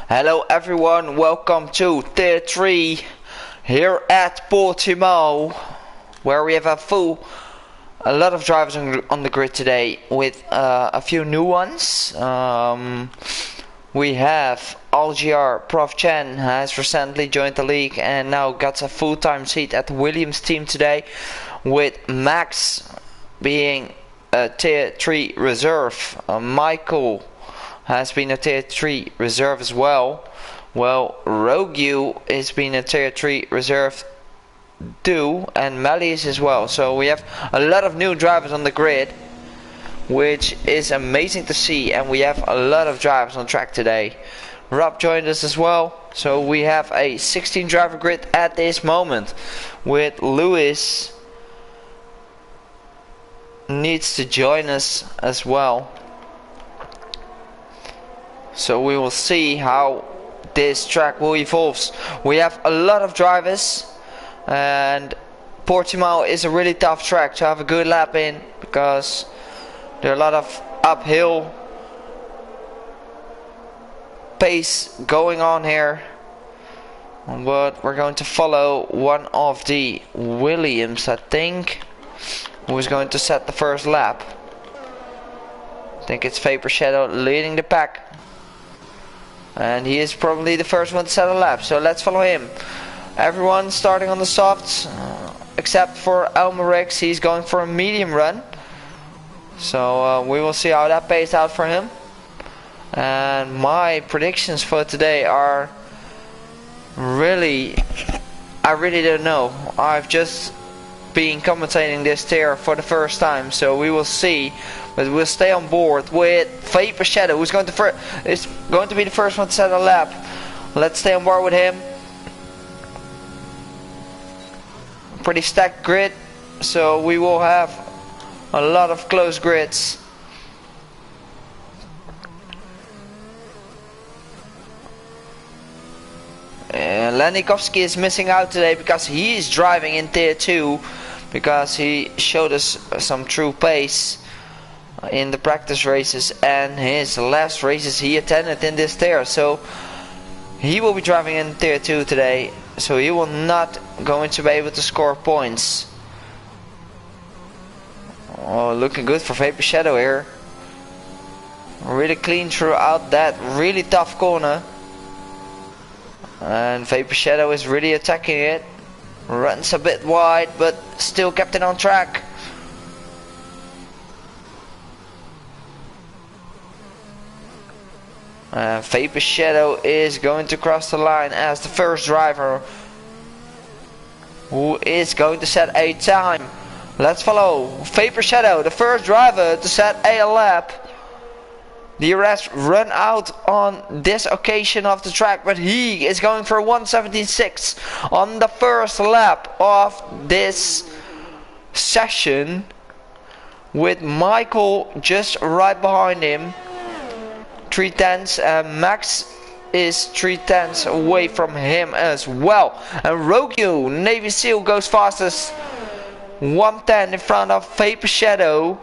Hello everyone, welcome to Tier 3 here at Portimao, where we have a lot of drivers on the grid today with a few new ones. We have Algier Prof Chen has recently joined the league and now got a full-time seat at the Williams team today, with Max being a Tier 3 reserve. Michael has been a Tier 3 reserve as well. Well, Rogue has been a Tier 3 reserve too, and Melis as well. So we have a lot of new drivers on the grid, which is amazing to see, and we have a lot of drivers on track today. Rob joined us as well, so we have a 16 driver grid at this moment, with Lewis needs to join us as well. So we will see how this track will evolve. We have a lot of drivers, and Portimao is a really tough track to have a good lap in, because there are a lot of uphill pace going on here. But we're going to follow one of the Williams, I think, who is going to set the first lap. I think it's Vapor Shadow leading the pack, and he is probably the first one to set a lap, so let's follow him. Everyone starting on the softs, except for Elmerix. He's going for a medium run, so we will see how that pays out for him. And my predictions for today are I really don't know. I've just been commentating this tier for the first time, so we will see. But we'll stay on board with Vapor Shadow, who's going to is going to be the first one to set a lap. Let's stay on board with him. Pretty stacked grid, so we will have a lot of close grids. Lanikovsky is missing out today because he is driving in Tier 2, because he showed us some true pace in the practice races and his last races he attended in this tier, so he will be driving in Tier 2 today, so he will not going to be able to score points. Oh, looking good for Vapor Shadow here. Really clean throughout that really tough corner, and Vapor Shadow is really attacking it. Runs a bit wide, but still kept it on track. Vapor Shadow is going to cross the line as the first driver, who is going to set a time. Let's follow Vapor Shadow, the first driver to set a lap. The rest run out on this occasion of the track, but he is going for 1:17.6 on the first lap of this session, with Michael just right behind him. 3/10, and Max is 3/10 away from him as well. And Rogue Navy Seal goes fastest, 1:10 in front of Vapor Shadow,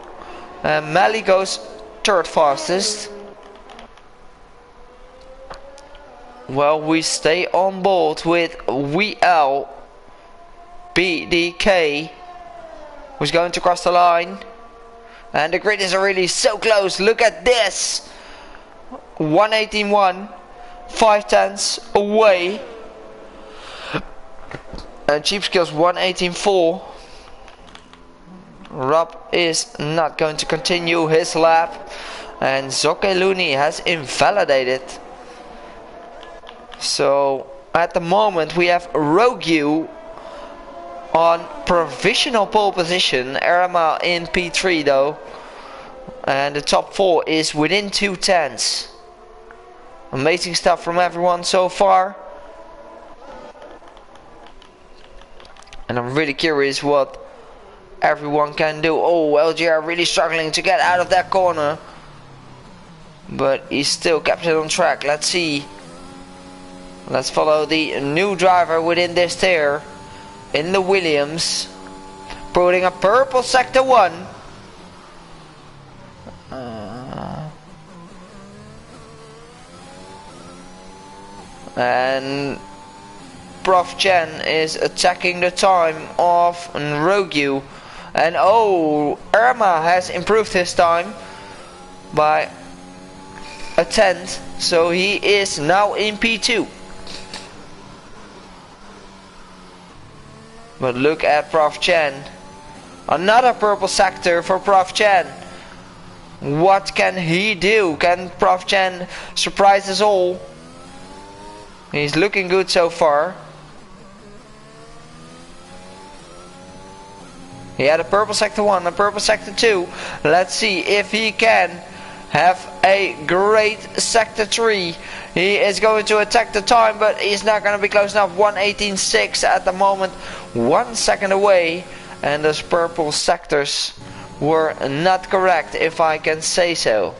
and Mally goes third fastest. Well, we stay on board with VL BDK, who's going to cross the line, and the grid is already so close. Look at this, 1:18.1, 5/10 away, and Cheap Skills 1:18.4. Rob is not going to continue his lap, and Zoke Looney has invalidated. So at the moment we have Rogue on provisional pole position, Erma in P3 though, and the top 4 is within 2/10. Amazing stuff from everyone so far, and I'm really curious what everyone can do. Oh, LGR really struggling to get out of that corner, but he still kept it on track. Let's see. Let's follow the new driver within this tier in the Williams, putting a purple sector 1. And Prof Chen is attacking the time of Rogue. And oh, Irma has improved his time by a tenth, so he is now in P2. But look at Prof Chen. Another purple sector for Prof Chen. What can he do? Can Prof Chen surprise us all? He's looking good so far. He had a purple sector 1, a purple sector 2. Let's see if he can have a great sector 3. He is going to attack the time, but he's not going to be close enough. 1:18.6 at the moment, 1 second away. And those purple sectors were not correct, if I can say so.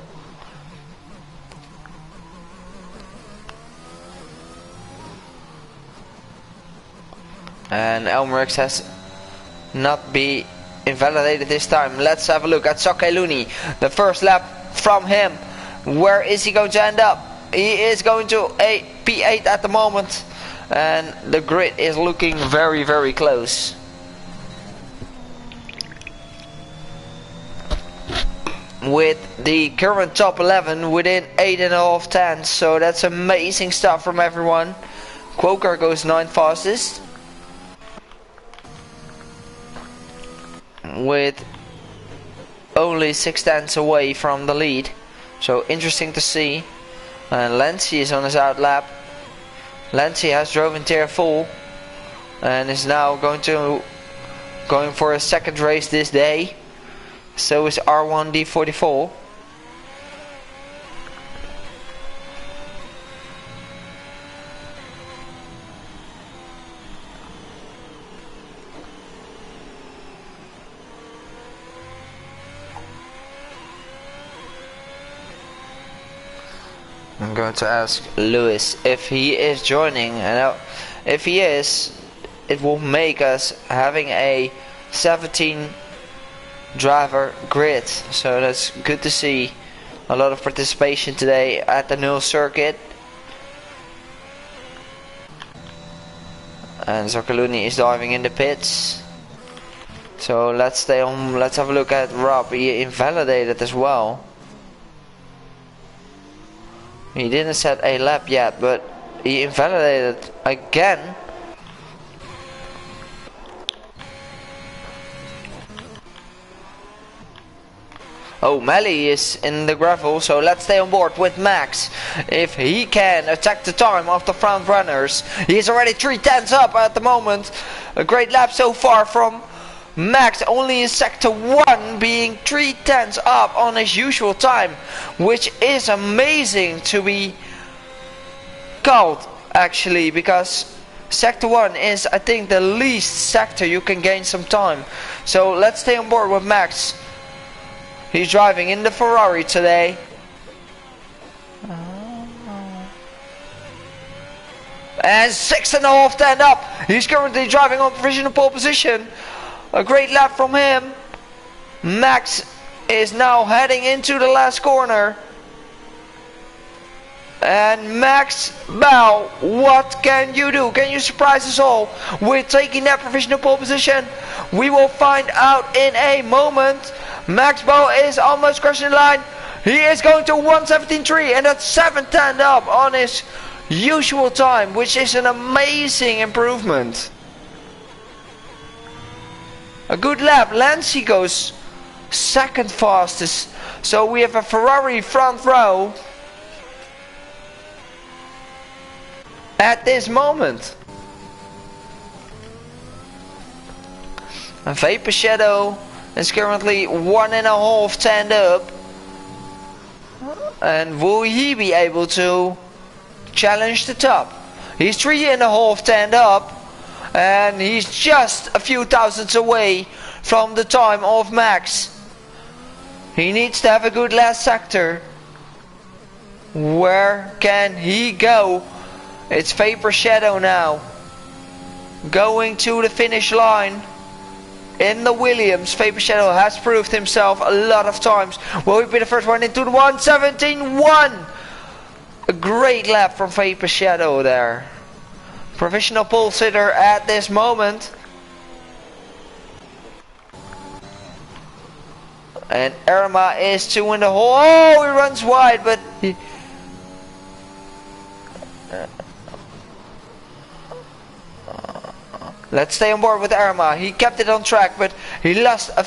And Elmerix has not be invalidated this time. Let's have a look at Sokeluni. The first lap from him. Where is he going to end up? He is going to a P8 at the moment. And the grid is looking very, very close. With the current top 11 within 8.5 tenths. So that's amazing stuff from everyone. Quokar goes 9th fastest. With only 6 tenths away from the lead. So interesting to see. And Lancy is on his out lap. Lancy has driven tier full and is now going for a second race this day. So is R1D44. I'm going to ask Lewis if he is joining, and if he is, it will make us having a 17 driver grid. So that's good to see. A lot of participation today at the new circuit. And Zokaluni is diving in the pits. So let's stay on. Let's have a look at Rob. He invalidated as well. He didn't set a lap yet, but he invalidated again. Oh, Melly is in the gravel, so let's stay on board with Max. If he can attack the time of the front runners. He's already 3 tenths up at the moment. A great lap so far from Max, only in sector 1 being 3 tenths up on his usual time, which is amazing to be called actually, because sector 1 is, I think, the least sector you can gain some time. So let's stay on board with Max. He's driving in the Ferrari today. And 6.5 10 up. He's currently driving on provisional pole position. A great lap from him. Max is now heading into the last corner. And Max Bell, what can you do? Can you surprise us all with taking that provisional pole position? We will find out in a moment. Max Bell is almost crossing the line. He is going to 1:17.3, and that's 7:10 up on his usual time, which is an amazing improvement. A good lap. Lancy goes second fastest. So we have a Ferrari front row at this moment. And Vapor Shadow is currently 1.5 10 up. And will he be able to challenge the top? He's 3.5 10 up. And he's just a few thousandths away from the time of Max. He needs to have a good last sector. Where can he go? It's Vapor Shadow now. Going to the finish line. In the Williams, Vapor Shadow has proved himself a lot of times. Will he be the first one into the 1:17.1? A great lap from Vapor Shadow there. Provisional pole sitter at this moment. And Irma is 2 in the hole. Oh, he runs wide, but he... Let's stay on board with Irma. He kept it on track, but he lost a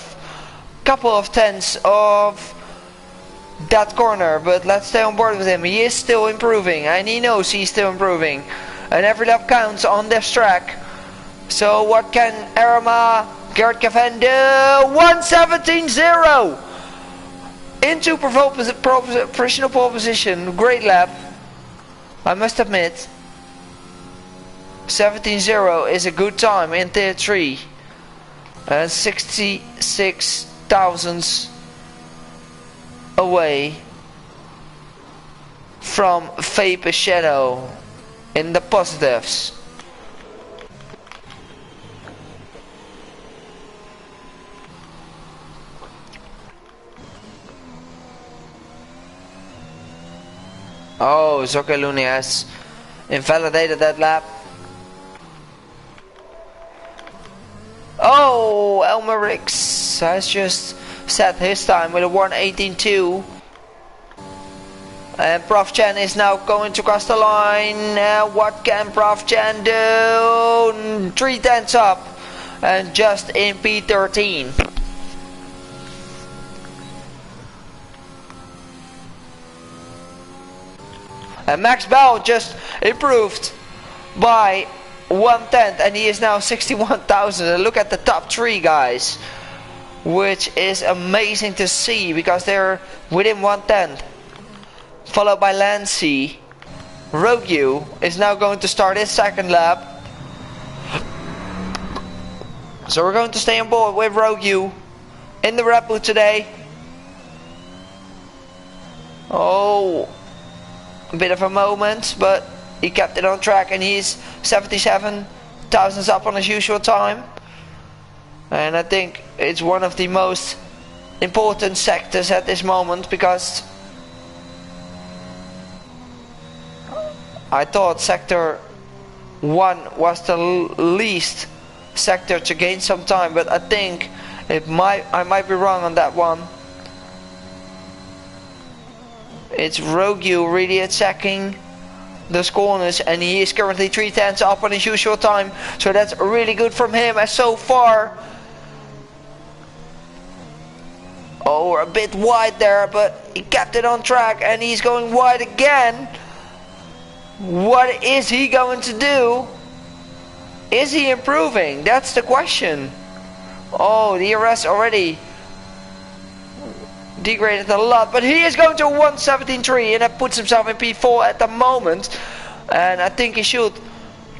couple of tenths of that corner. But let's stay on board with him. He is still improving, and he knows he's still improving. And every lap counts on this track. So what can Irma Gert Cavan do? 1:17.0 into provisional pole position. Great lap, I must admit. 17.0 is a good time in tier 3. And 66 thousandths away from Vapor Shadow in the positives. Oh, Zokaluni has invalidated that lap. Oh, Elmerix has just set his time with a 1:18.2. And Prof Chen is now going to cross the line. What can Prof Chen do? 3 tenths up and just in P13. And Max Bell just improved by 1/10 and he is now 61,000. And look at the top 3 guys, which is amazing to see because they're within 1/10. Followed by Lancy. Rogue is now going to start his second lap. So we're going to stay on board with Rogue in the Red Bull today. Oh, a bit of a moment, but he kept it on track and he's 77 thousandths up on his usual time. And I think it's one of the most important sectors at this moment because I thought sector 1 was the least sector to gain some time, but I think I might be wrong on that one. It's Rogue really attacking those corners and he is currently 3 tenths up on his usual time, so that's really good from him as so far. Oh, we're a bit wide there, but he kept it on track and he's going wide again. What is he going to do? Is he improving? That's the question. Oh, the DRS already degraded a lot, but he is going to 1:17.3 and that puts himself in P4 at the moment. And I think he should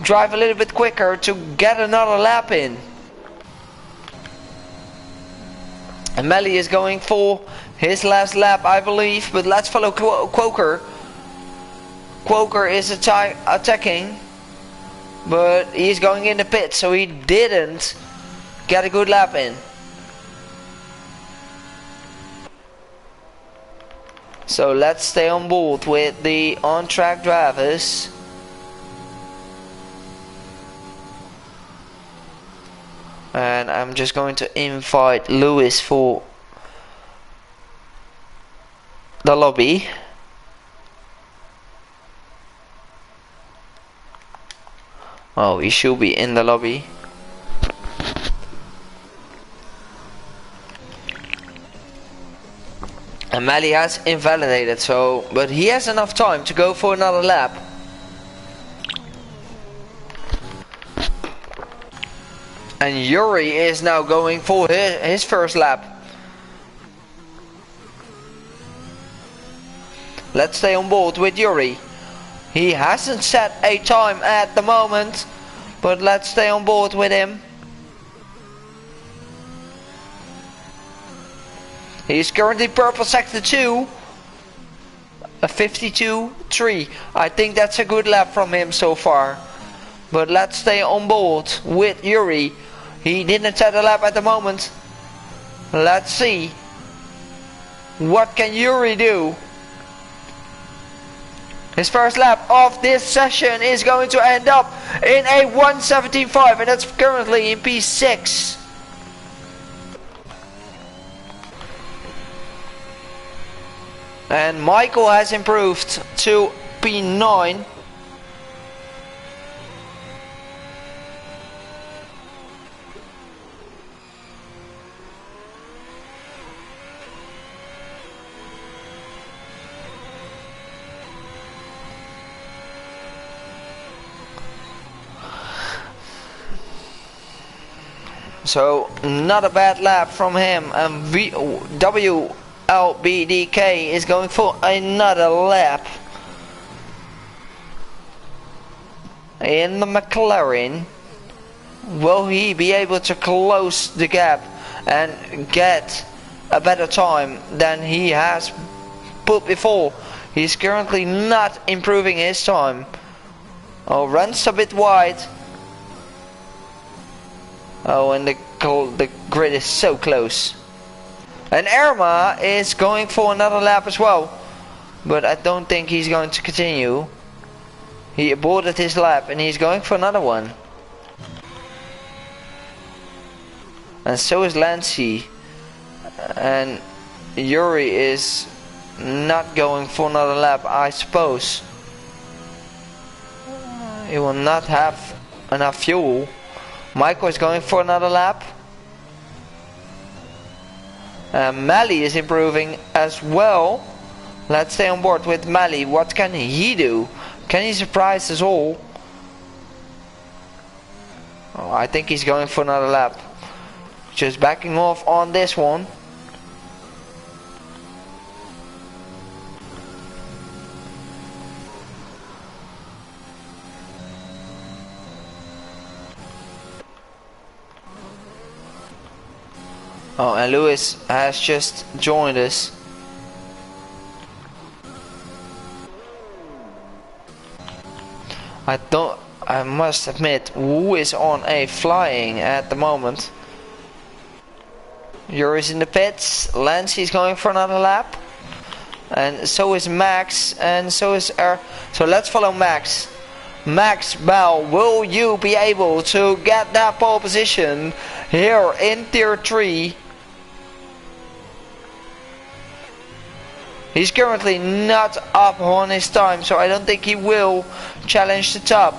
drive a little bit quicker to get another lap in. And Melly is going for his last lap, I believe, but let's follow Quoker. Quoker is attacking, but he's going in the pit, so he didn't get a good lap in. So let's stay on board with the on-track drivers. And I'm just going to invite Lewis for the lobby. Oh, he should be in the lobby. And Mally has invalidated, so but he has enough time to go for another lap. And Yuri is now going for his first lap. Let's stay on board with Yuri. He hasn't set a time at the moment, but let's stay on board with him. He's currently purple sector 2. A 52.3. I think that's a good lap from him so far. But let's stay on board with Yuri. He didn't set a lap at the moment. Let's see. What can Yuri do? His first lap of this session is going to end up in a 1:17.5, and that's currently in P6. And Michael has improved to P9. So not a bad lap from him, and WLBDK is going for another lap in the McLaren. Will he be able to close the gap and get a better time than he has put before? He's currently not improving his time. Oh, runs a bit wide. Oh, and the grid is so close. And Irma is going for another lap as well. But I don't think he's going to continue. He aborted his lap and he's going for another one. And so is Lancy. And Yuri is not going for another lap, I suppose. He will not have enough fuel. Michael is going for another lap. Mally is improving as well. Let's stay on board with Mally. What can he do? Can he surprise us all? Oh, I think he's going for another lap. Just backing off on this one. Oh, and Lewis has just joined us. I must admit, who is on a flying at the moment? Yuri's in the pits. Lancy's going for another lap. And so is Max. And so is So let's follow Max. Max Bell, will you be able to get that pole position here in Tier 3? He's currently not up on his time, so I don't think he will challenge the top.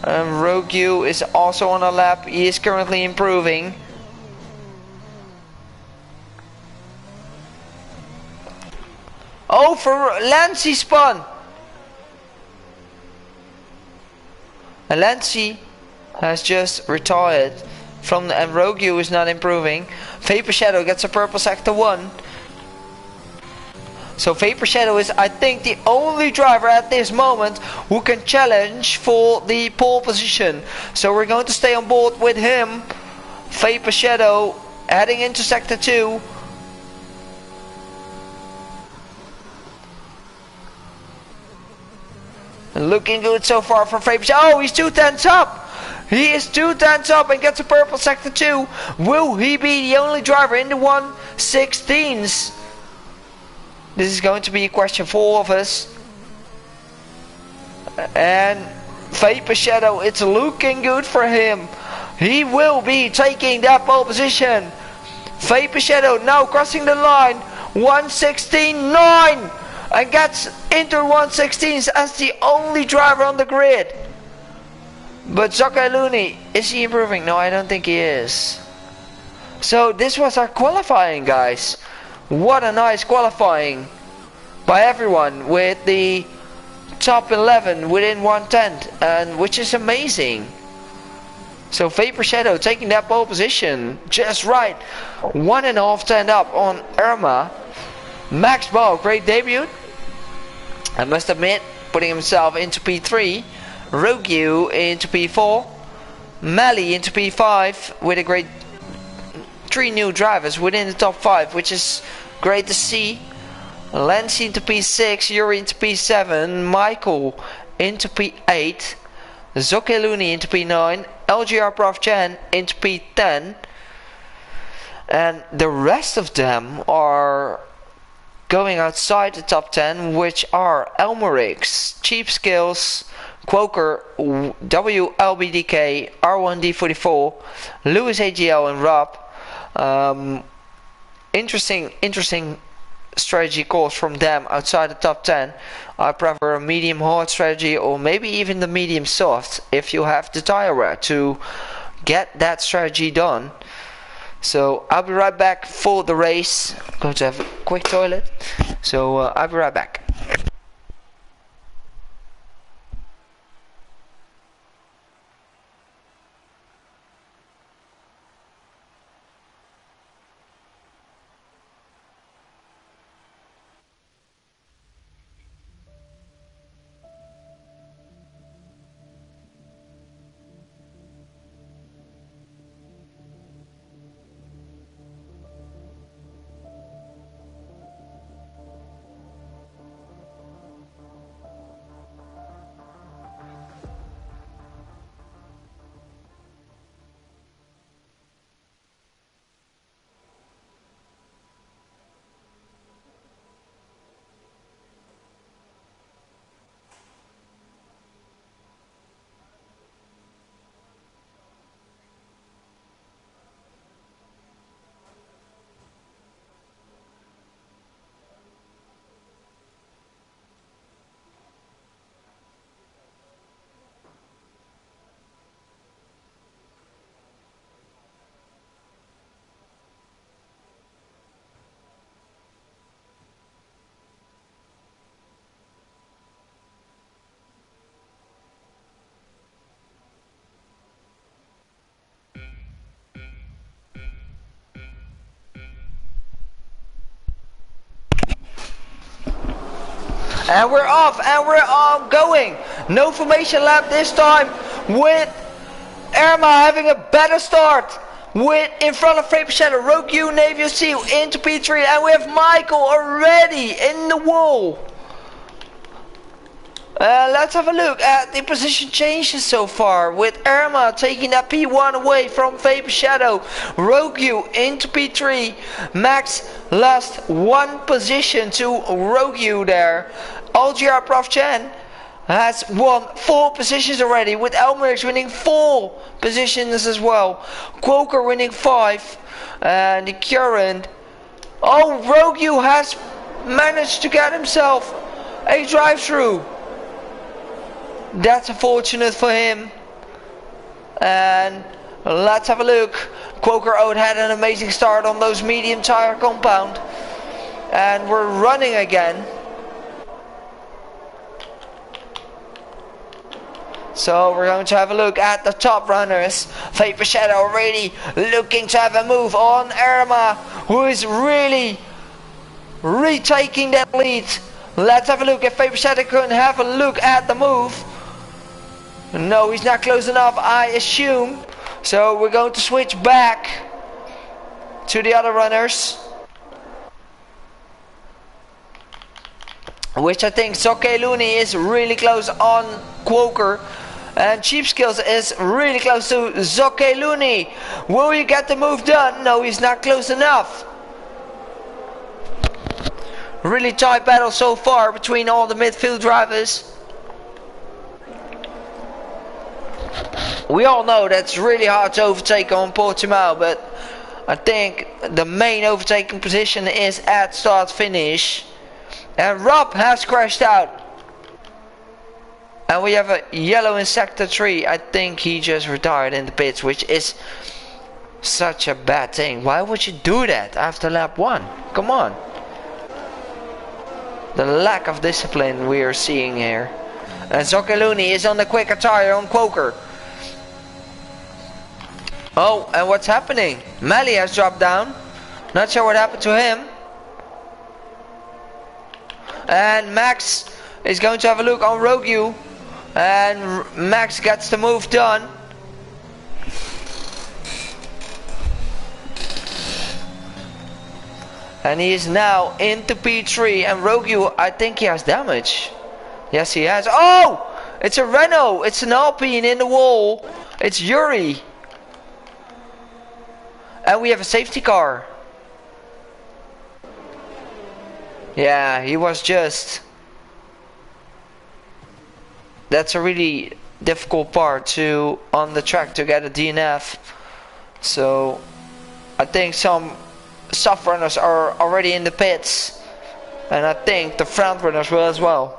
And Rogue is also on a lap. He is currently improving. Oh, for Lancy spun. And Lancy has just retired from the, and Rogue is not improving. Vapor Shadow gets a purple sector 1. So Vapor Shadow is, I think, the only driver at this moment who can challenge for the pole position. So we're going to stay on board with him. Vapor Shadow heading into sector 2. Looking good so far for Vapor Shadow. Oh, he's 2 tenths up. He is 2 tenths up and gets a purple sector 2. Will he be the only driver in the 1/16s? This is going to be a question for all of us. And Vapor Shadow, it's looking good for him. He will be taking that pole position. Vapor Shadow now crossing the line. 1:16.9 and gets into 1/16s as the only driver on the grid. But Zakaluni, is he improving? No, I don't think he is. So this was our qualifying, guys. What a nice qualifying by everyone, with the top 11 within 1/10, and which is amazing. So Vapor Shadow taking that pole position just right. 1.5 10 up on Irma. Max Ball, great debut. I must admit, putting himself into P3. Rogue into P4. Mally into P5 with a great 3 new drivers within the top 5, which is great to see. Lancy into P6, Yuri into P7, Michael into P8, Zokeluni into P9, LGR Prof Chen into P10, and the rest of them are going outside the top 10, which are Elmerix, Cheap Skills, Quoker, WLBDK, R1D44, Lewis AGL, and Rob. Interesting strategy calls from them outside the top 10. I prefer a medium hard strategy, or maybe even the medium soft if you have the tire wear to get that strategy done. So I'll be right back for the race. I'm going to have a quick toilet, so I'll be right back. And we're off, and we're going. No formation lap this time, with Irma having a better start. With in front of Vapor Shadow, Rogue U, Navy Seal into P3, and we have Michael already in the wall. Let's have a look at the position changes so far, with Irma taking that P1 away from Vapor Shadow, Rogue U into P3, Max lost one position to Rogue U there. LGR Prof Chen has won 4 positions already, with Elmerix winning 4 positions as well, Quoker winning 5, and the current, Rogue U has managed to get himself a drive-through. That's unfortunate for him. And let's have a look. Quoker Oat had an amazing start on those medium tire compound, and we're running again. So we're going to have a look at the top runners. Vapor Shadow already looking to have a move on Irma, who is really retaking that lead. Let's have a look if Vapor Shadow can have a look at the move. No, he's not close enough, I assume. So we're going to switch back to the other runners, which I think Soke Looney is really close on Quoker, and Cheap Skills is really close to Zoke Looney. Will you get the move done? No, he's not close enough. Really tight battle so far between all the midfield drivers. We all know that's really hard to overtake on Portimao, but I think the main overtaking position is at start finish. And Rob has crashed out. And we have a yellow in sector 3. I think he just retired in the pits, which is such a bad thing. Why would you do that after lap 1? Come on. The lack of discipline we are seeing here. And Zoccoluni is on the quicker tire on Quoker. Oh, and what's happening? Melly has dropped down. Not sure what happened to him. And Max is going to have a look on Rogue U. And Max gets the move done. And he is now into P3. And Rogue U, I think he has damage. Yes, he has. Oh! It's a Renault. It's an Alpine in the wall. It's Yuri. And we have a safety car. Yeah, he was just... That's a really difficult part to on the track to get a DNF. So I think some soft runners are already in the pits, and I think the front runners will as well.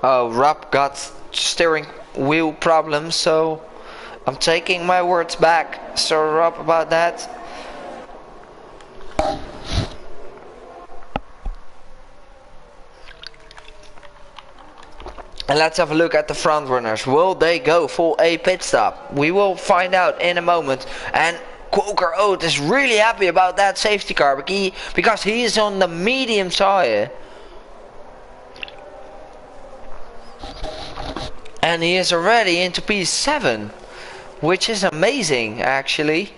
Oh, Rob got steering wheel problems, so I'm taking my words back. Sorry, Rob, about that. And let's have a look at the front runners. Will they go for a pit stop? We will find out in a moment. And Quoker Oat is really happy about that safety car because he is on the medium tire. And he is already into P7, which is amazing actually.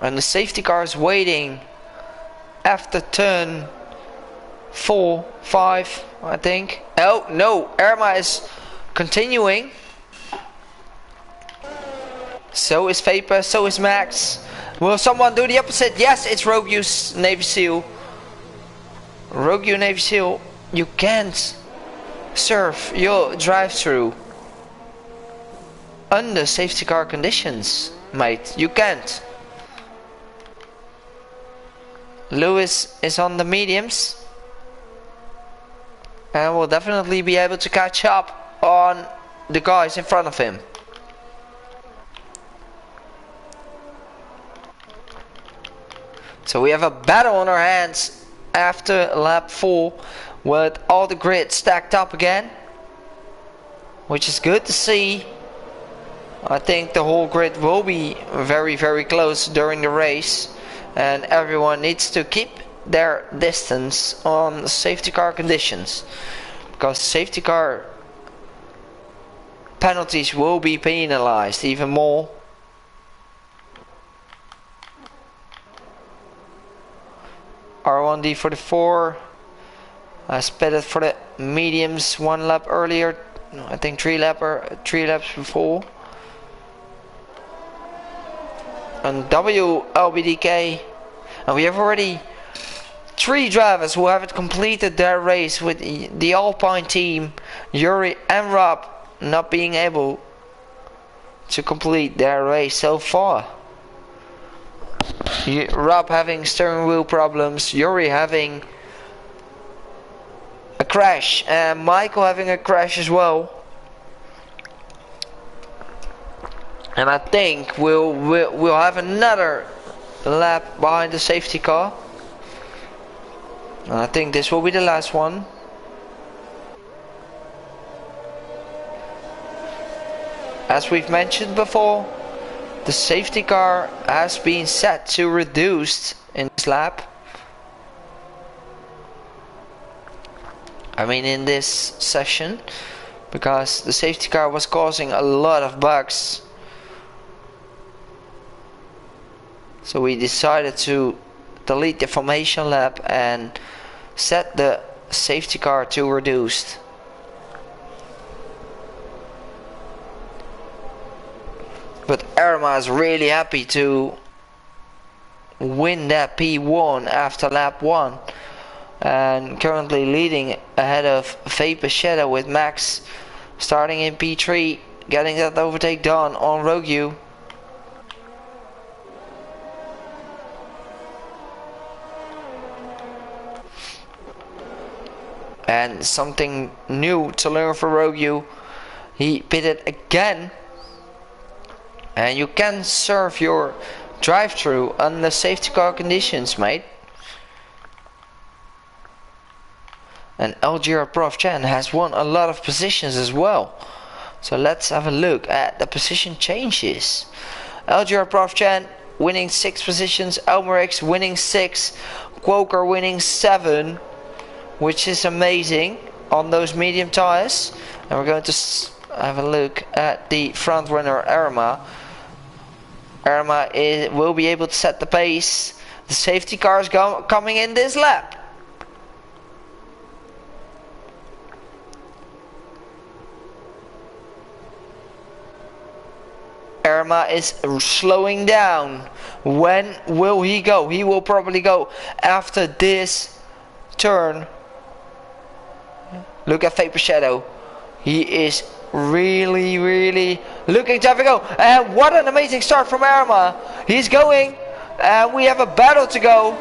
And the safety car is waiting after turn 4, 5, I think. Oh no, Irma is continuing. So is Vapor, so is Max. Will someone do the opposite? Yes, it's Rogue's Navy SEAL. Rogue Navy SEAL, you can't serve your drive-through under safety car conditions, mate. You can't. Lewis is on the mediums and will definitely be able to catch up on the guys in front of him. So we have a battle on our hands after lap 4 with all the grid stacked up again, which is good to see. I think the whole grid will be very close during the race, and everyone needs to keep their distance on safety car conditions, because safety car penalties will be penalized even more. R1D44 has pitted for the mediums 1 lap earlier. I think 3 laps before. And WLBDK, and we have already 3 drivers who haven't completed their race, with the Alpine team, Yuri and Rob, not being able to complete their race so far. Rob having steering wheel problems, Yuri having a crash, and Michael having a crash as well. And I think we'll have another lap behind the safety car. And I think this will be the last one. As we've mentioned before, the safety car has been set to reduced in this lap. I mean in this session, because the safety car was causing a lot of bugs. So we decided to delete the formation lap and set the safety car to reduced. But Irma is really happy to win that P1 after lap 1. And currently leading ahead of Vapor Shadow, with Max starting in P3, getting that overtake done on Rogue. And something new to learn for Rogue, he pitted again. And you can serve your drive-through under safety car conditions, mate. And Algira Prof Chan has won a lot of positions as well. So let's have a look at the position changes. Algira Prof Chan winning 6 positions, Elmerix winning 6, Quoker winning 7, which is amazing on those medium tires. And we're going to have a look at the front runner Irma. Irma will be able to set the pace. The safety car is coming in this lap. Irma is slowing down. When will he go? He will probably go after this turn. Look at Vapor Shadow. He is really looking to have a go. And what an amazing start from Irma. He's going. And we have a battle to go.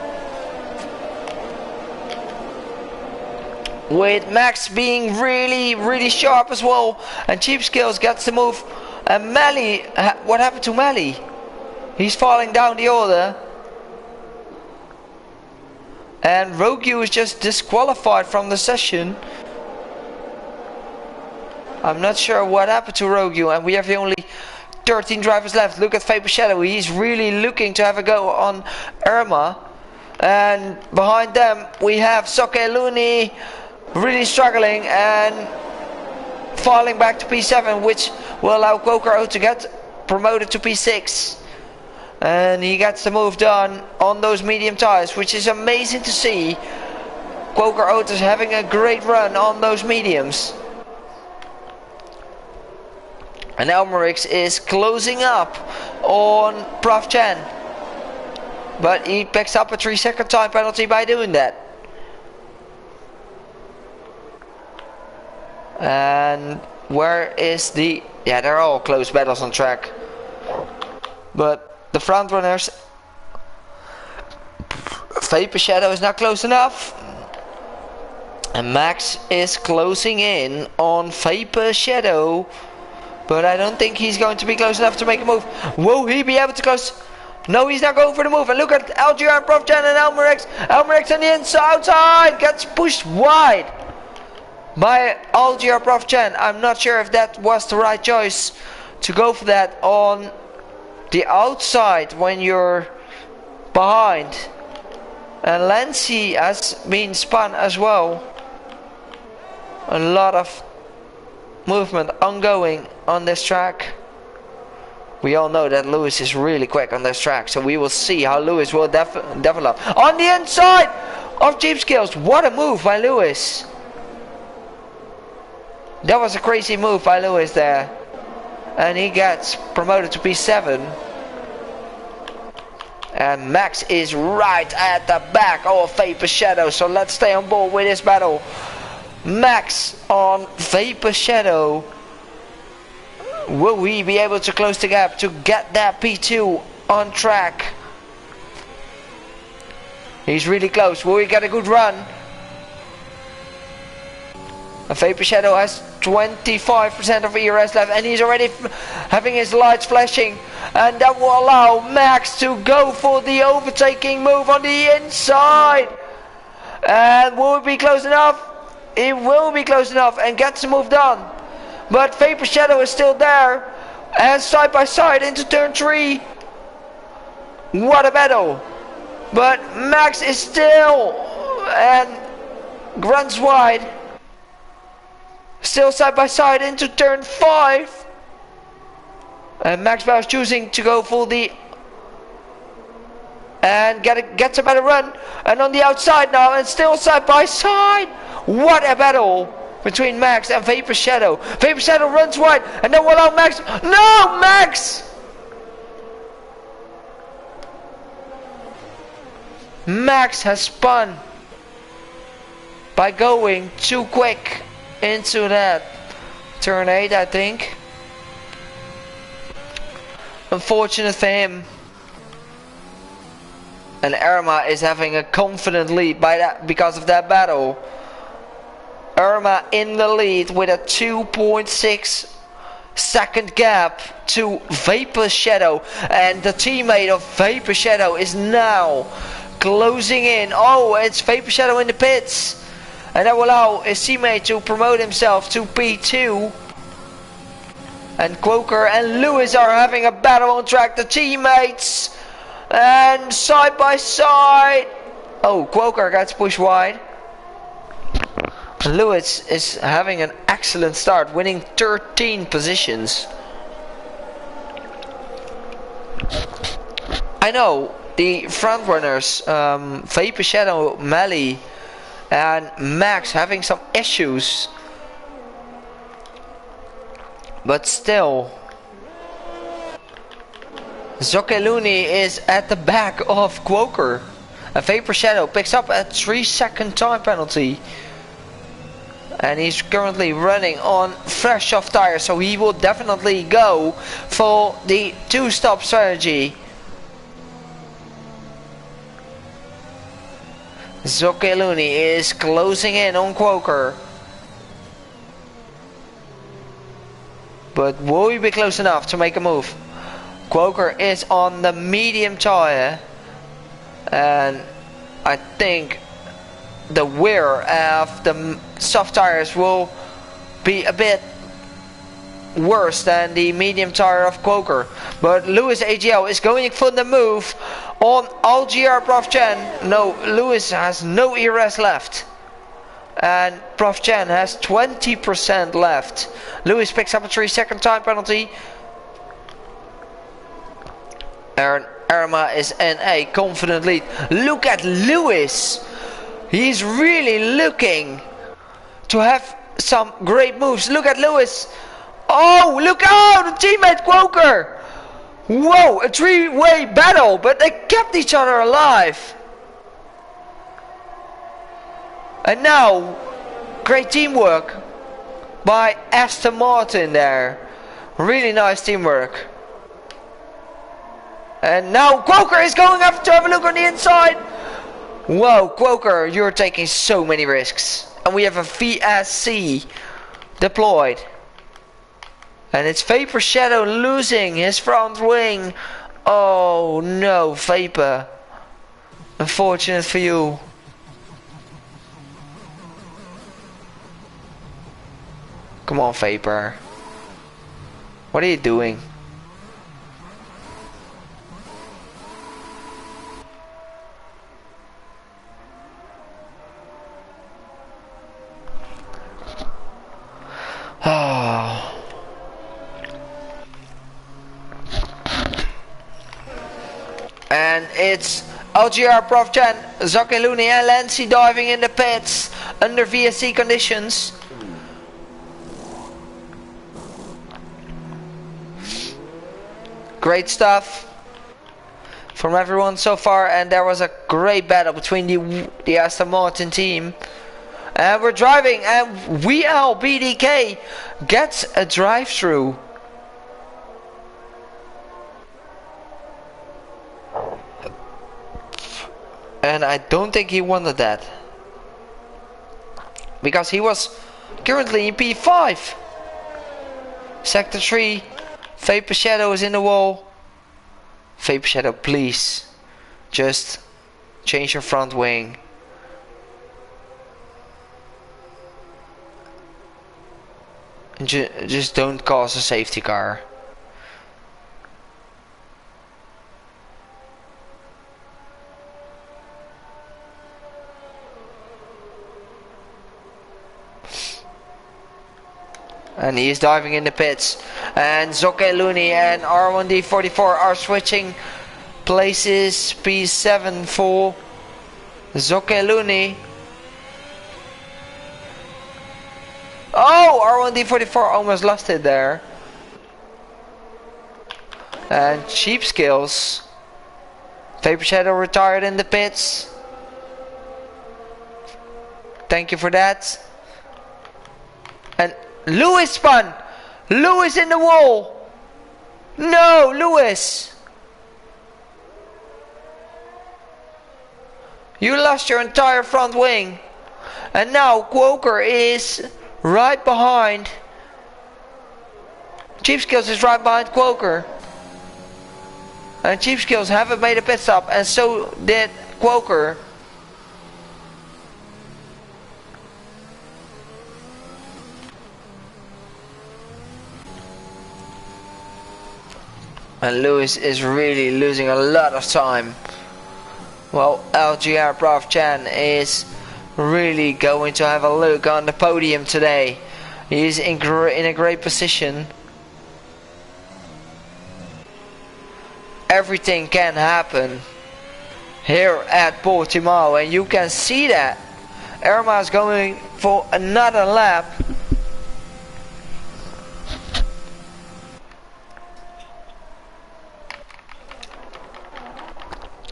With Max being really sharp as well. And Cheap Skills gets the move. And Mally, what happened to Mally? He's falling down the order. And Rogue is just disqualified from the session. I'm not sure what happened to Rogue, and we have only 13 drivers left. Look at Vapor Shadow. He's really looking to have a go on Irma. And behind them we have Soke Looney really struggling and falling back to P7, which will allow Quokaro to get promoted to P6. And he gets the move done on those medium tires, which is amazing to see. Quokaro is having a great run on those mediums. And Elmerix is closing up on Prof Chen. But he picks up a 3-second time penalty by doing that. And where is the... Yeah, they're all close battles on track. But the front runners... Vapor Shadow is not close enough. And Max is closing in on Vapor Shadow. But I don't think he's going to be close enough to make a move. Will he be able to close? No, he's not going for the move. And look at LGR and Prof Chen and Elmerix. Elmerix on the outside gets pushed wide by LGR Prof Chen. I'm not sure if that was the right choice to go for that on the outside when you're behind. And Lancy has been spun as well. A lot of movement ongoing on this track. We all know that Lewis is really quick on this track, so we will see how Lewis will develop. On the inside of Cheap Skills, what a move by Lewis. That was a crazy move by Lewis there. And he gets promoted to P7. And Max is right at the back of Vapor Shadow, so let's stay on board with this battle. Max on Vapor Shadow. Will we be able to close the gap to get that P2 on track? He's really close. Will he get a good run? And Vapor Shadow has 25% of ERS left, and he's already having his lights flashing, and that will allow Max to go for the overtaking move on the inside. And will it be close enough? It will be close enough and gets the move done. But Vapor Shadow is still there. And side by side into turn 3. What a battle. But Max is still and runs wide. Still side by side into turn 5. And Max Bauer is choosing to go for the... And gets a better run. And on the outside now, and still side by side. What a battle between Max and Vapor Shadow. Vapor Shadow runs wide, and then will allow Max. No, Max! Max has spun by going too quick into that turn 8, I think. Unfortunate for him. And Irma is having a confident lead because of that battle. Irma in the lead with a 2.6 second gap to Vapor Shadow, and the teammate of Vapor Shadow is now closing in. Oh, it's Vapor Shadow in the pits, and that will allow his teammate to promote himself to P2. And Quoker and Lewis are having a battle on track, the teammates, and side by side. Oh, Quoker gets pushed wide. Lewis is having an excellent start, winning 13 positions. I know the front runners, Vapor Shadow, Melly, and Max having some issues, but still, Zokeluni is at the back of Quoker. And Vapor Shadow picks up a 3-second time penalty. And he's currently running on fresh soft tires, so he will definitely go for the 2-stop strategy. Zokeluni is closing in on Quoker. But will he be close enough to make a move? Quoker is on the medium tire. And I think the wear of the soft tires will be a bit worse than the medium tire of Quoker. But Lewis AGL is going for the move on LGR Prof Chen. No, Lewis has no ERS left. And Prof Chen has 20% left. Lewis picks up a 3-second time penalty. Aaron Arma is in a confident lead. Look at Lewis. He's really looking to have some great moves. Look at Lewis. Oh, look out! The teammate Quoker. Whoa, a 3-way battle, but they kept each other alive. And now, great teamwork by Aston Martin there. Really nice teamwork. And now Quoker is going up to have a look on the inside. Whoa, Quoker, you're taking so many risks. And we have a VSC deployed. And it's Vapor Shadow losing his front wing. Oh no, Vapor. Unfortunate for you. Come on, Vapor. What are you doing? And it's LGR Prof Chen, Zokeluni and Lancy diving in the pits under VSC conditions. Great stuff from everyone so far, and there was a great battle between the Aston Martin team. And we're driving, and VLBDK gets a drive-through. And I don't think he wanted that, because he was currently in P5. Sector 3, Vapor Shadow is in the wall. Vapor Shadow, please, just change your front wing. And just don't cause a safety car. And he is diving in the pits. And Zokeluni and R1D44 are switching places. P7 for Zokeluni. Oh, R1D44 almost lost it there. And Cheap Skills. Vapor Shadow retired in the pits. Thank you for that. And Lewis spun. Lewis in the wall. No, Lewis. You lost your entire front wing. And now Quoker is right behind. Cheap Skills is right behind Quoker. And Cheap Skills haven't made a pit stop, and so did Quoker. And Lewis is really losing a lot of time. Well, LGR Prof Chan is really going to have a look on the podium today. He's in a great position. everything can happen here at Portimao, and you can see that Irma is going for another lap.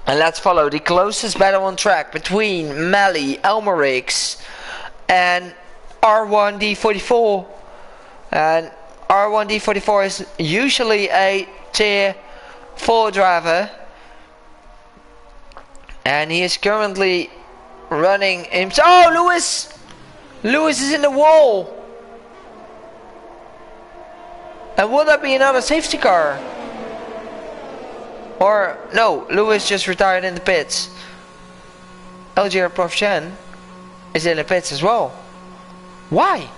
And let's follow the closest battle on track between Melly, Elmerix and R1D44. And R1D44 is usually a tier 4 driver, and he is currently running himself. Oh, Lewis is in the wall. And will that be another safety car? Or no, Lewis just retired in the pits. LGR Prof Chen is in the pits as well. Why?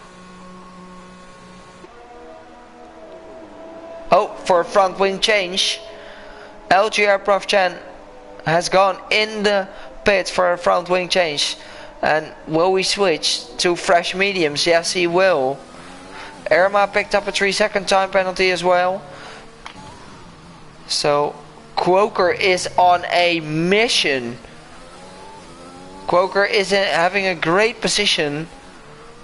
Oh, for a front wing change. LGR Prof Chen has gone in the pits for a front wing change. And will we switch to fresh mediums? Yes, he will. Irma picked up a 3-second time penalty as well. So Quoker is on a mission. Quoker is having a great position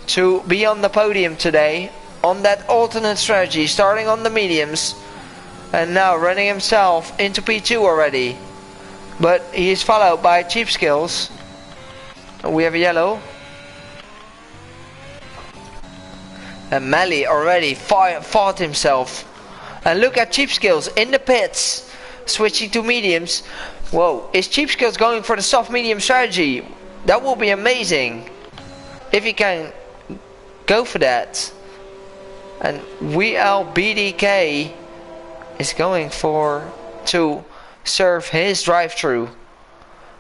to be on the podium today on that alternate strategy, starting on the mediums and now running himself into P2 already. But he is followed by Cheap Skills. We have a yellow. And Melly already fought himself. And look at Cheap Skills in the pits, switching to mediums. Whoa, is Cheap Skills going for the soft medium strategy? That will be amazing if he can go for that. And WLBDK is going to serve his drive-through.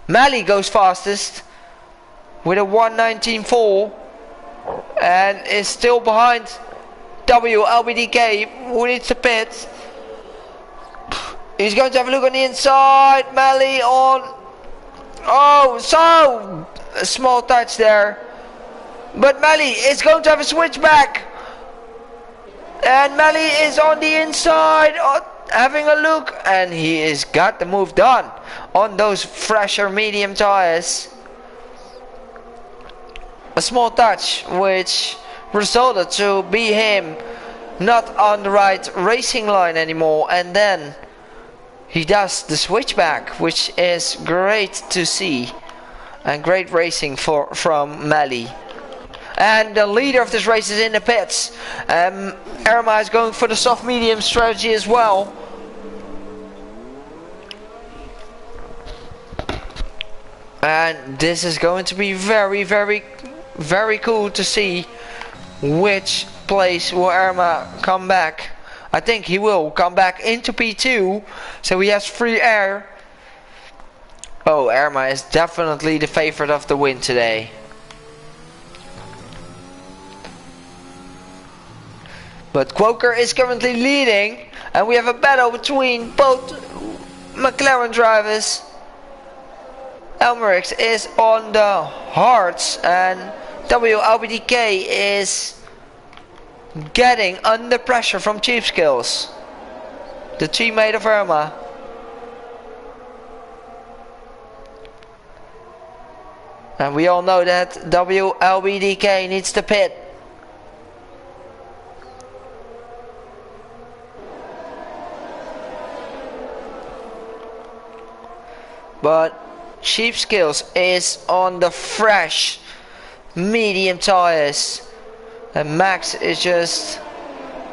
Melly goes fastest with a 1:19.4 and is still behind WLBDK, who needs to pit. He's going to have a look on the inside. Melly on. Oh, so a small touch there. But Melly is going to have a switchback. And Melly is on the inside, having a look. And he has got the move done on those fresher medium tires. A small touch which resulted to be him not on the right racing line anymore. And then he does the switchback, which is great to see. And great racing from Melly. And the leader of this race is in the pits. Irma is going for the soft medium strategy as well. And this is going to be very, very, very cool to see which place will Irma come back. I think he will come back into P2, so he has free air. Oh, Irma is definitely the favorite of the win today. But Quoker is currently leading, and we have a battle between both McLaren drivers. Elmerix is on the hards, and WLBDK is getting under pressure from Cheap Skills, the teammate of Irma. And we all know that WLBDK needs to pit. But Cheap Skills is on the fresh medium tires. And Max is just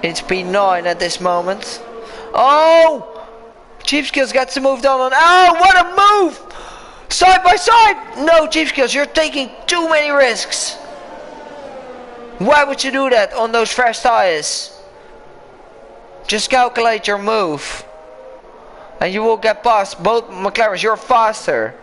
into P9 at this moment. Oh! Cheap Skills gets the move done on. Oh, what a move! Side by side! No, Cheap Skills, you're taking too many risks. Why would you do that on those fresh tires? Just calculate your move. And you will get past both McLarens. You're faster.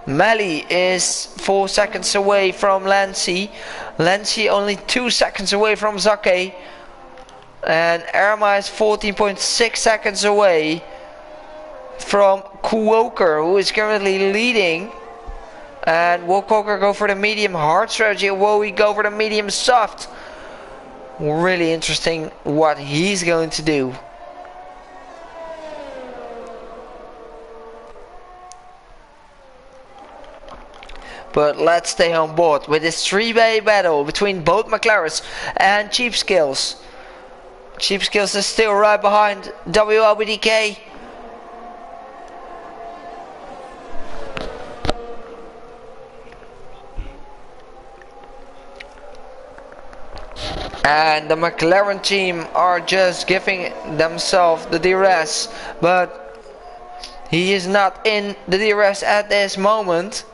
Melly is 4 seconds away from Lancy. Lancy only 2 seconds away from Zake. And Irma is 14.6 seconds away from Quoker, who is currently leading. And will Quoker go for the medium hard strategy, or will we go for the medium soft? Really interesting what he's going to do. But let's stay on board with this three-way battle between both McLarens and Cheap Skills. Cheap Skills is still right behind WLBDK. And the McLaren team are just giving themselves the DRS, but he is not in the DRS at this moment.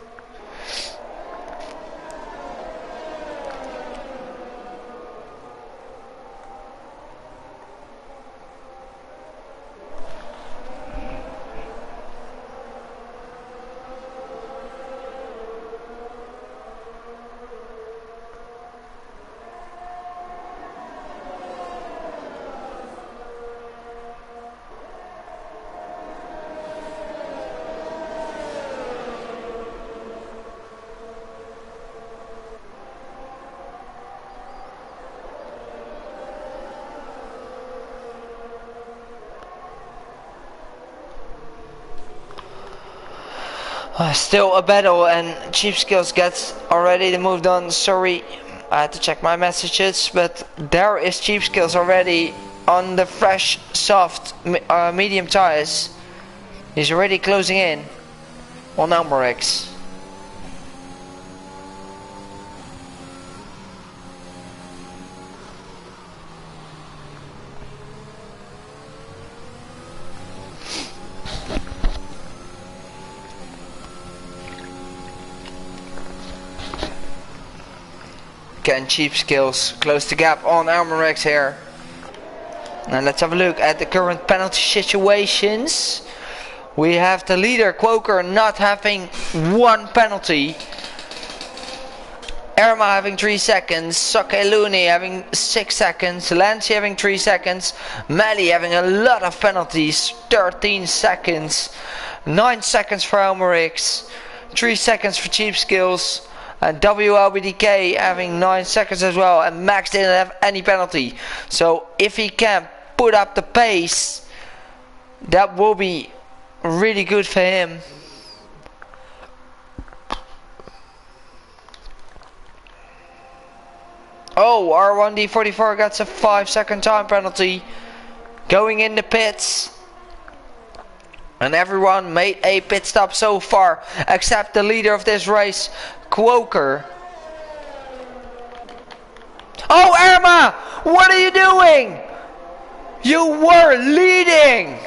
Still a battle, and Cheap Skills gets already the move done. Sorry, I had to check my messages, but there is Cheap Skills already on the fresh, soft, medium tires. He's already closing in on Elmerix. Can Cheap Skills close the gap on Elmerix here? Now let's have a look at the current penalty situations. We have the leader Quoker not having one penalty, Irma having 3 seconds, Sokeluni having 6 seconds, Lancy having 3 seconds, Melly having a lot of penalties, 13 seconds, 9 seconds for Elmerix, 3 seconds for Cheap Skills, and WLBDK having 9 seconds as well, and Max didn't have any penalty. So if he can put up the pace, that will be really good for him. Oh, R1D44 gets a 5-second time penalty going in the pits. And everyone made a pit stop so far, except the leader of this race, Quoker. Oh, Irma! What are you doing? You were leading!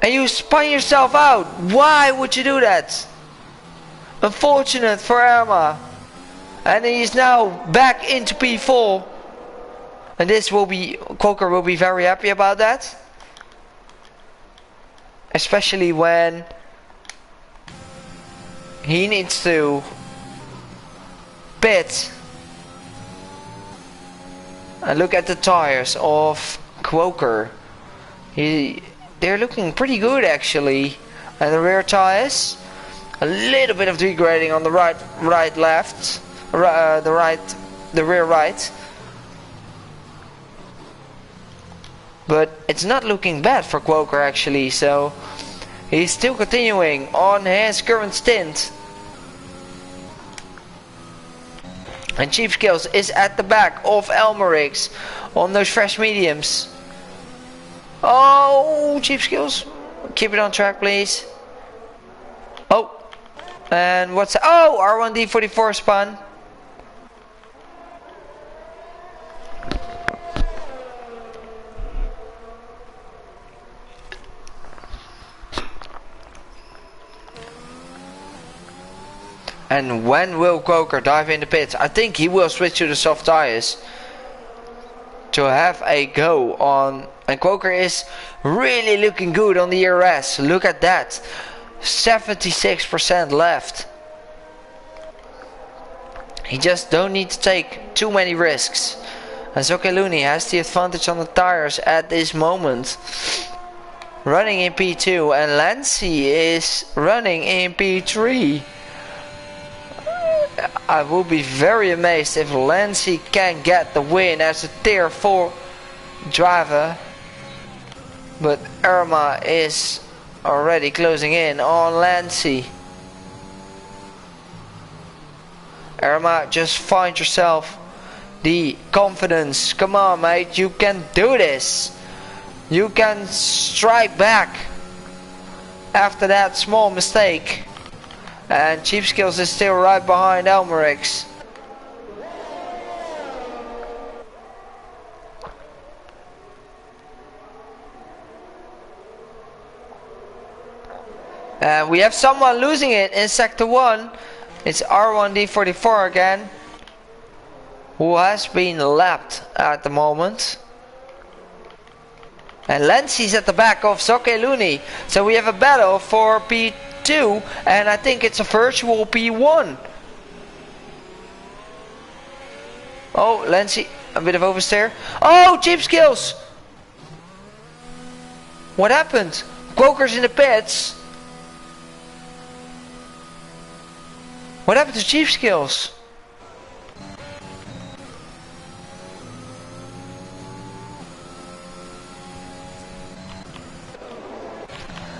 And you spun yourself out. Why would you do that? Unfortunate for Irma. And he's now back into P4. And this will be, Quoker will be very happy about that. Especially when he needs to pit. And look at the tires of Quoker. They're looking pretty good actually. And the rear tires, a little bit of degrading on the the rear right. But it's not looking bad for Quoker actually, so he's still continuing on his current stint. And Cheap Skills is at the back of Elmerix on those fresh mediums. Oh, Cheap Skills, keep it on track please. Oh, and what's that? Oh, R1D44 spun. And when will Quoker dive in the pits? I think he will switch to the soft tires to have a go on. And Quoker is really looking good on the ERS. Look at that, 76% left. He just don't need to take too many risks. And Zokeluni has the advantage on the tires at this moment, running in P2, and Lancy is running in P3. I will be very amazed if Lancey can get the win as a tier 4 driver. But Irma is already closing in on Lancey. Irma, just find yourself the confidence. Come on, mate, you can do this. You can strike back after that small mistake. And Cheap Skills is still right behind Elmerix. And we have someone losing it in Sector 1. It's R1D44 again, who has been lapped at the moment. And Lancey's at the back of Zoke Looney. So we have a battle for P2, and I think it's a virtual P1. Oh, Lancey, a bit of oversteer. Oh, Cheap Skills! What happened? Quoker's in the pits. What happened to Cheap Skills?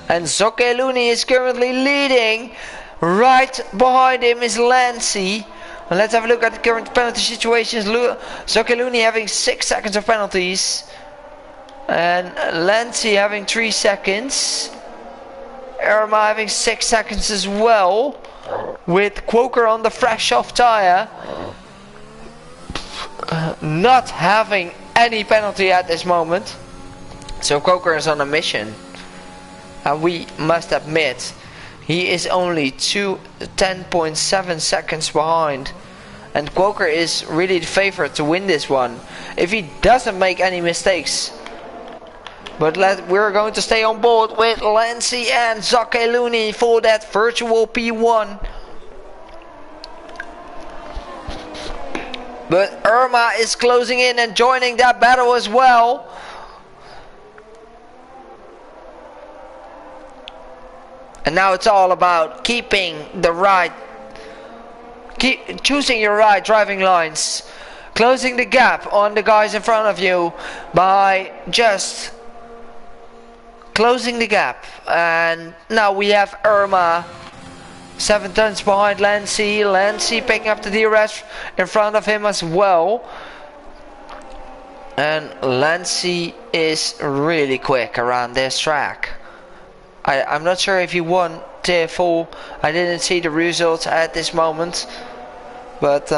And Zoke Looney is currently leading. Right behind him is Lancey. And let's have a look at the current penalty situations. Zoke Looney having 6 seconds of penalties. And Lancey having 3 seconds. Irma having 6 seconds as well. With Quoker on the fresh off tire. Not having any penalty at this moment. So Quoker is on a mission. And we must admit, he is only 10.7 seconds behind. And Quoker is really the favorite to win this one, if he doesn't make any mistakes. But we're going to stay on board with Lancey and Zoke Looney for that virtual P1. But Irma is closing in and joining that battle as well. And now it's all about keeping the right, choosing your right driving lines, closing the gap on the guys in front of you by just closing the gap. And now we have Irma 7 turns behind Lancey. Lancey picking up the DRS in front of him as well. And Lancey is really quick around this track. I'm not sure if he won tier 4. I didn't see the results at this moment. But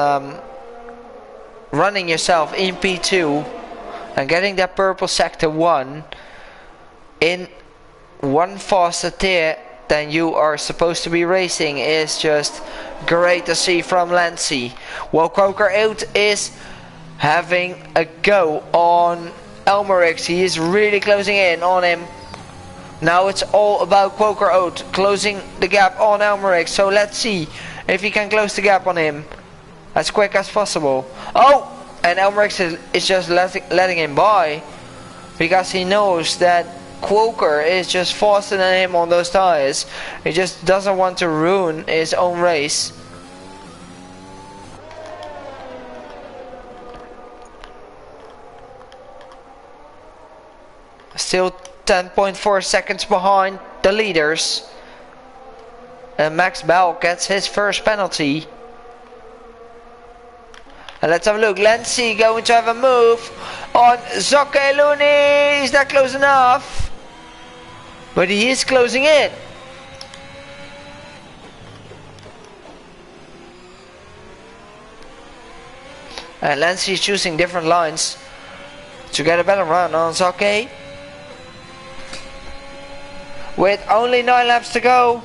running yourself in P2 and getting that purple sector 1 in one faster tier than you are supposed to be racing is just great to see from Lancey. While Quoker out is having a go on Elmerix. He is really closing in on him. Now it's all about Quoker out closing the gap on Elmerix. So let's see if he can close the gap on him as quick as possible. Oh! And Elmerix is just letting him by, because he knows that Quoker is just faster than him on those tires. He just doesn't want to ruin his own race. Still 10.4 seconds behind the leaders. And Max Bell gets his first penalty. And let's have a look. Lancey going to have a move on Zoke Looney. Is that close enough? But he is closing in. And Lancey is choosing different lines to get a better run on Zoke. With only 9 laps to go.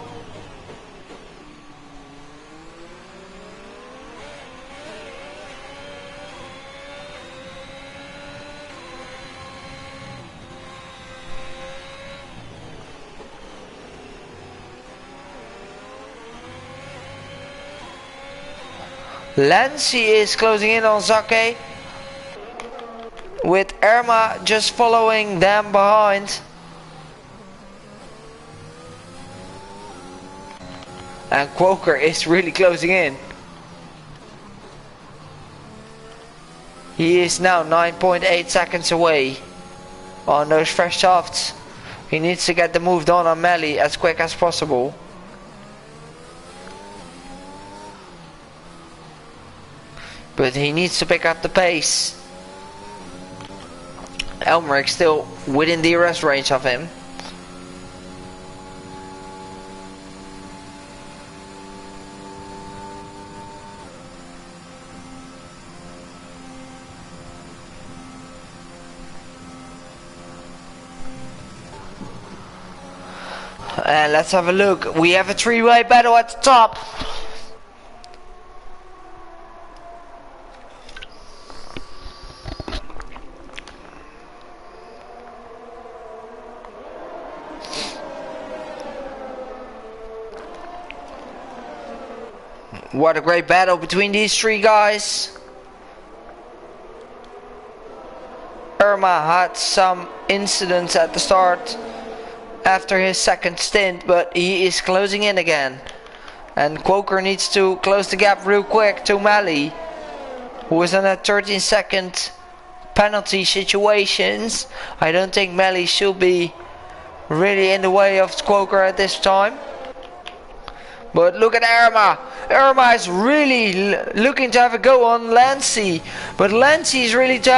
Lancey is closing in on Zoke, with Irma just following them behind. And Quoker is really closing in. He is now 9.8 seconds away on those fresh softs. He needs to get the move done on Melly as quick as possible. But he needs to pick up the pace. Elmerich still within the arrest range of him. And let's have a look. We have a three-way battle at the top. What a great battle between these three guys. Irma had some incidents at the start after his second stint, but he is closing in again. And Quoker needs to close the gap real quick to Melly, who is in a 13-second penalty situations. I don't think Melly should be really in the way of Quoker at this time. But look at Irma. Irma is really looking to have a go on Lancy, but Lancy is really to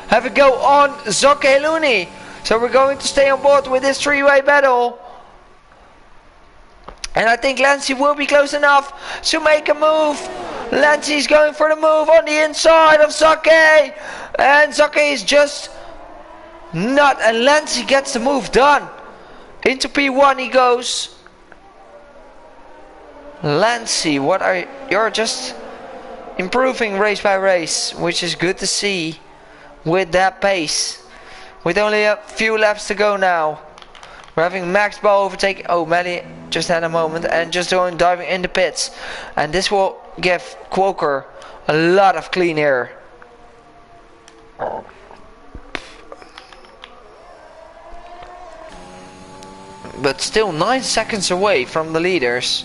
have a go on Zocheluni. So we're going to stay on board with this three-way battle. And I think Lancy will be close enough to make a move. Lancy's going for the move on the inside of Zoke. And Zoke is just not. And Lancy gets the move done. Into P1 he goes. Lancy, you're just improving race by race, which is good to see with that pace. With only a few laps to go now. We're having Max Ball overtake. Oh, Melly just had a moment and just diving in the pits. And this will give Quoker a lot of clean air. But still 9 seconds away from the leaders.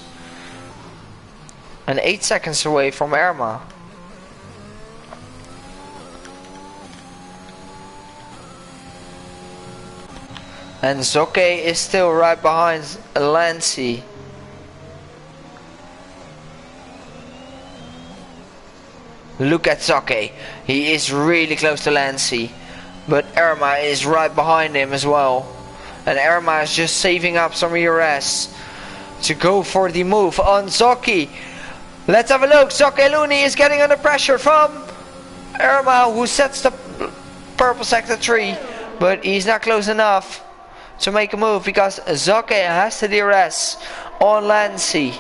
And 8 seconds away from Irma. And Zoke is still right behind Lancy. Look at Zoke. He is really close to Lancy. But Irma is right behind him as well. And Irma is just saving up some ERS to go for the move on Zoke. Let's have a look. Zocheluni is getting under pressure from Irma, who sets the purple sector 3. But he's not close enough to make a move because Zoke has the DRS on Lancy.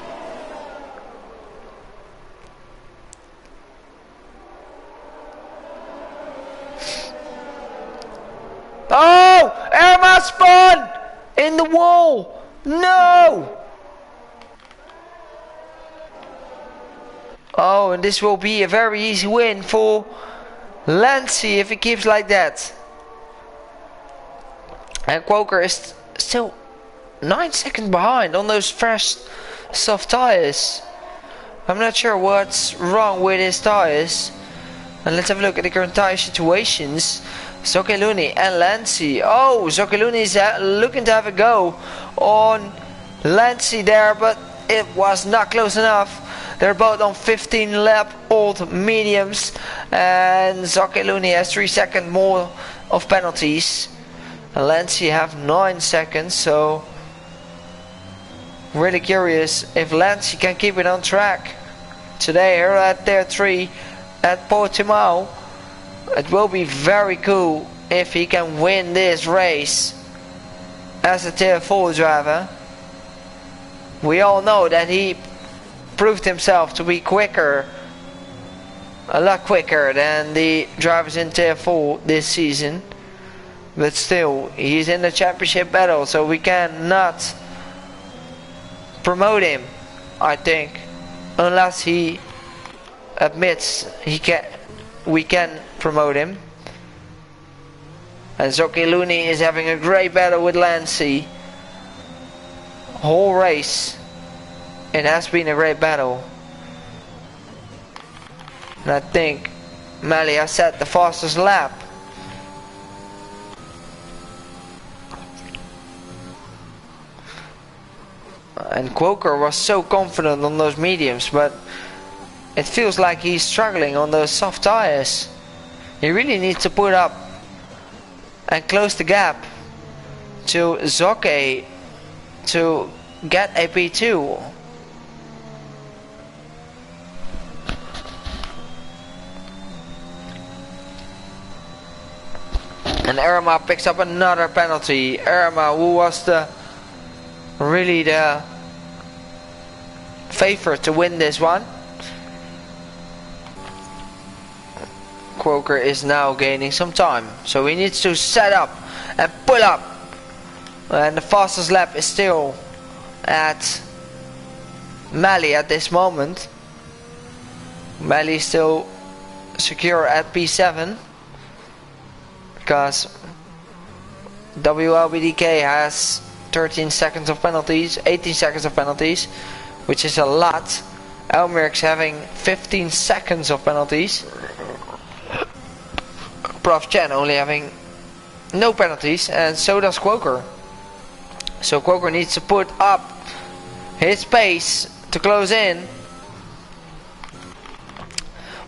Oh! Irma spun in the wall! No! Oh, and this will be a very easy win for Lancy if he keeps like that. And Quoker is still 9 seconds behind on those fresh soft tires. I'm not sure what's wrong with his tires. And let's have a look at the current tire situations. Zocheluni and Lancy. Oh, Zocheluni is looking to have a go on Lancy there, but it was not close enough. They're both on 15 lap old mediums, and Zocheluni has 3 seconds more of penalties. And Lancy have 9 seconds, so really curious if Lancy can keep it on track today here at Tier 3 at Portimao. It will be very cool if he can win this race as a Tier 4 driver. We all know that he proved himself to be quicker, a lot quicker than the drivers in Tier 4 this season. But still, he's in the championship battle, so we cannot promote him, I think, unless he admits we can promote him. And Zocheluni is having a great battle with Lancy. Whole race, it has been a great battle. And I think Mally has set the fastest lap. And Quoker was so confident on those mediums, but it feels like he's struggling on those soft tires. He really needs to put up and close the gap to Zoke to get a P2. And Irma picks up another penalty. Irma, who was really the favorite to win this one. Quoker is now gaining some time, so he needs to set up and pull up. And the fastest lap is still at Mally at this moment. Mally still secure at P7 because WLBDK has 13 seconds of penalties, 18 seconds of penalties, which is a lot. Elmerk's having 15 seconds of penalties. Prof Chen only having no penalties, and so does Quoker. So Quoker needs to put up his pace to close in.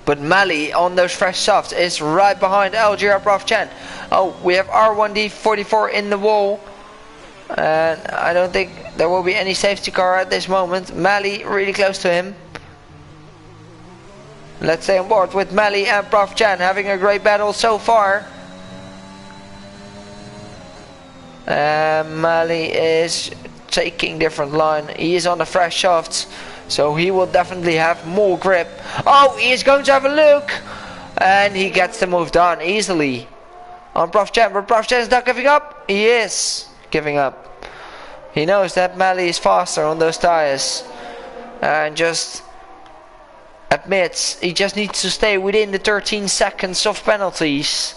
But Mally on those fresh softs is right behind Algira Prof Chen. Oh, we have R1D44 in the wall. And I don't think there will be any safety car at this moment. Mally really close to him. Let's stay on board with Mally and Prof Chen having a great battle so far. Mally is taking different line. He is on the fresh softs, so he will definitely have more grip. Oh, he is going to have a look, and he gets the move done easily on Prof Chen. But Prof Chen is not giving up. He is giving up. He knows that Mally is faster on those tires, and just admits he just needs to stay within the 13 seconds of penalties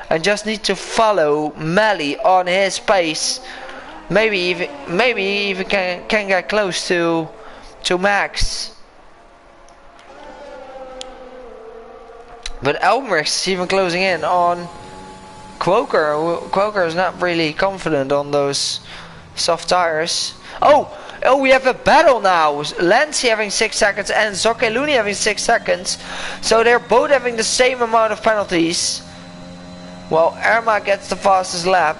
and just need to follow Mally on his pace. Maybe even can get close to Max. But Elmerich is even closing in on Quoker. Quoker is not really confident on those soft tires. Oh, we have a battle now. Lancy having 6 seconds and Zoke Looney having 6 seconds. So they're both having the same amount of penalties. Well, Irma gets the fastest lap.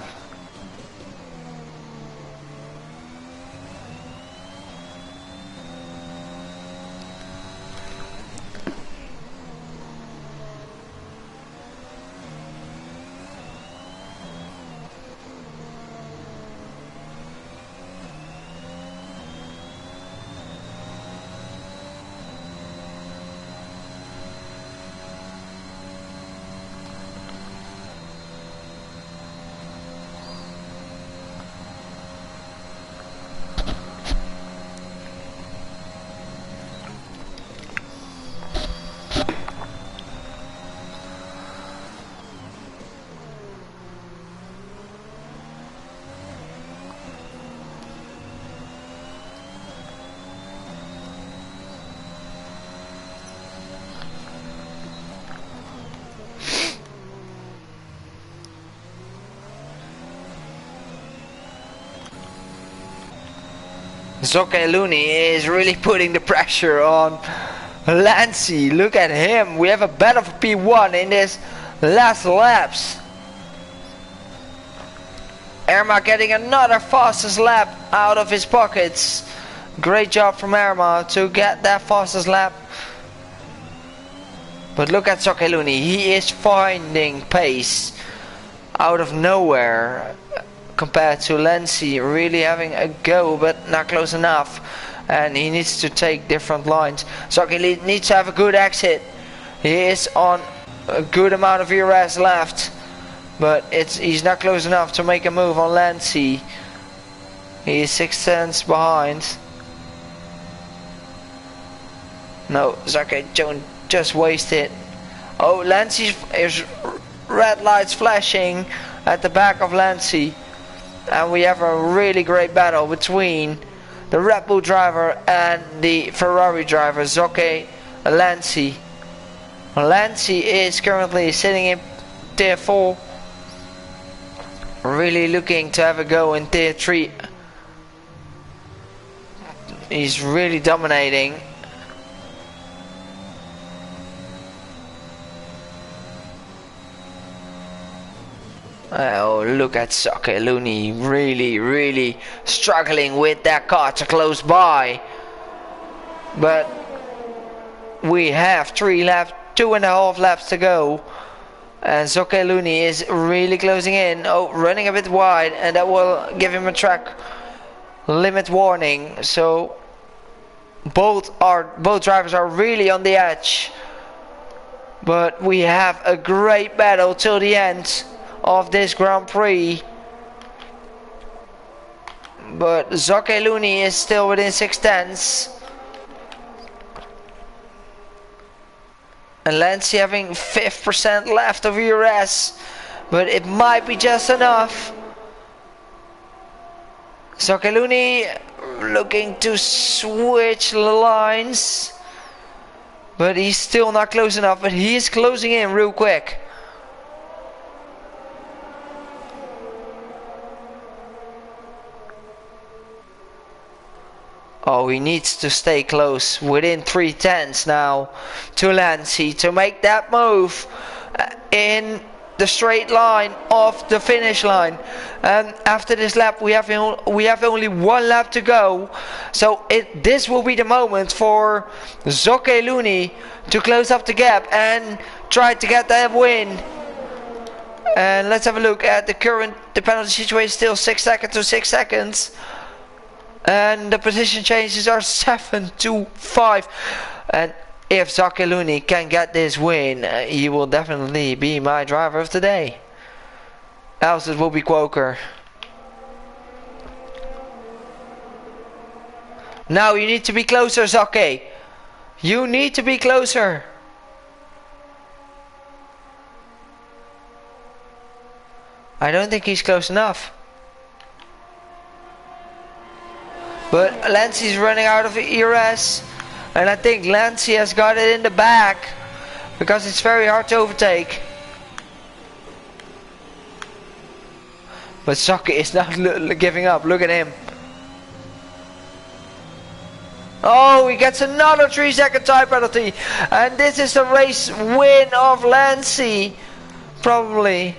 Zoke Looney is really putting the pressure on Lancy. Look at him. We have a battle for P1 in this last laps. Irma getting another fastest lap out of his pockets. Great job from Irma to get that fastest lap. But look at Zoke Looney. He is finding pace out of nowhere. Compared to Lancy, really having a go, but not close enough, and he needs to take different lines. Zoke needs to have a good exit. He is on a good amount of ERS left, but he's not close enough to make a move on Lancy. He is 6 tenths behind. No, Zoke just wasted. Oh, Lancy's red lights flashing at the back of Lancy. And we have a really great battle between the Red Bull driver and the Ferrari driver, Zoke Lancy. Lancey is currently sitting in tier 4. Really looking to have a go in tier 3. He's really dominating. Oh, look at Looney, really struggling with that car to close by. But we have 3 laps, 2.5 laps to go. And Looney is really closing in. Oh, running a bit wide, and that will give him a track limit warning. So both drivers are really on the edge. But we have a great battle till the end of this Grand Prix. But Looney is still within 6 tenths. And Lancey having 5% left of ERS. But it might be just enough. Looney looking to switch the lines. But he's still not close enough. But he is closing in real quick. Oh, he needs to stay close within 3 tenths now to Lancey to make that move in the straight line of the finish line. And after this lap we have only 1 lap to go, so this will be the moment for Looney to close up the gap and try to get that win. And let's have a look at the penalty situation. Still 6 seconds to 6 seconds. And the position changes are 7 to 5. And if Looney can get this win, he will definitely be my driver of the day. Else it will be Quoker. Now you need to be closer, Zake. You need to be closer. I don't think he's close enough. But Lancey's running out of ERS. And I think Lancey has got it in the back. Because it's very hard to overtake. But Zake is not giving up. Look at him. Oh, he gets another 3-second time penalty. And this is the race win of Lancey. Probably.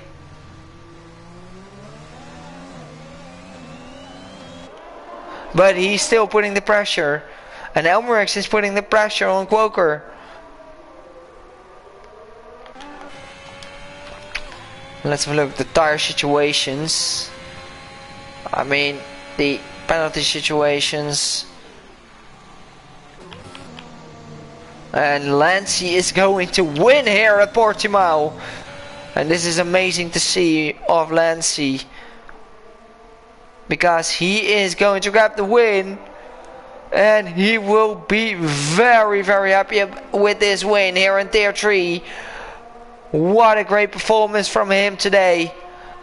But he's still putting the pressure. And Elmerix is putting the pressure on Quoker. Let's have a look at the tire situations. I mean, the penalty situations. And Lancey is going to win here at Portimao. And this is amazing to see of Lancey. Because he is going to grab the win. And he will be very happy with this win here in Tier 3. What a great performance from him today.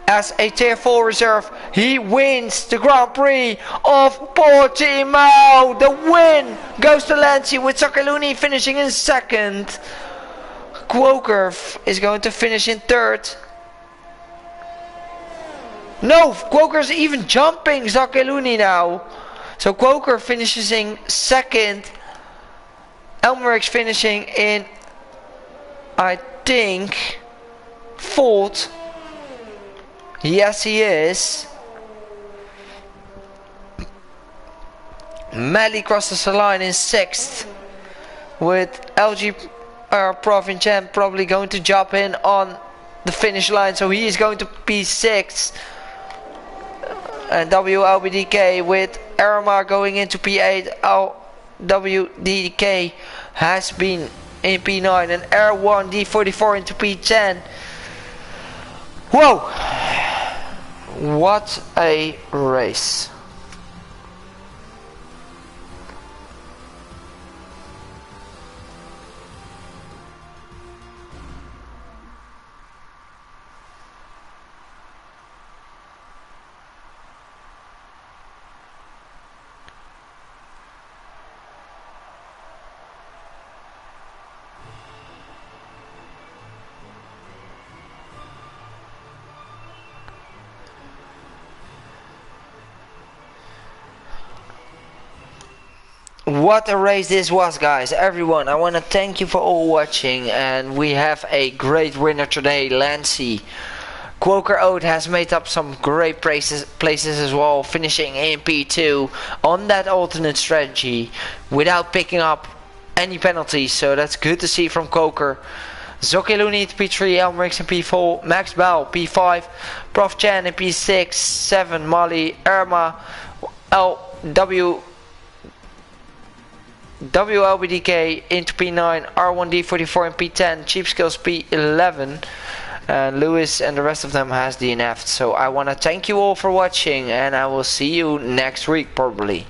As a Tier 4 reserve, he wins the Grand Prix of Portimao. The win goes to Lancey with Looney finishing in 2nd. Quoker is going to finish in 3rd. No, Quoker's even jumping Looney now. So Quoker finishes in 2nd. Elmerix finishing in, I think, 4th. Yes, he is. Melly crosses the line in 6th. With LG Provincent probably going to jump in on the finish line. So he is going to be 6th. And WLBDK with Aramar going into P8. WDK has been in P9 and R1 D44 into P10. Whoa! What a race. What a race this was, guys. Everyone, I want to thank you for all watching, and we have a great winner today, Lancy. Quoker Oat has made up some great places as well, finishing in P2 on that alternate strategy without picking up any penalties, so that's good to see from Quoker. Zoki Looney to P3, Elmerix in P4, Max Bell P5, Prof Chan in P6, 7, Molly, Irma, WLBDK into P9, R1D44 in P10, Cheap Skills P11, and Lewis and the rest of them has DNF'd. So I want to thank you all for watching, and I will see you next week probably.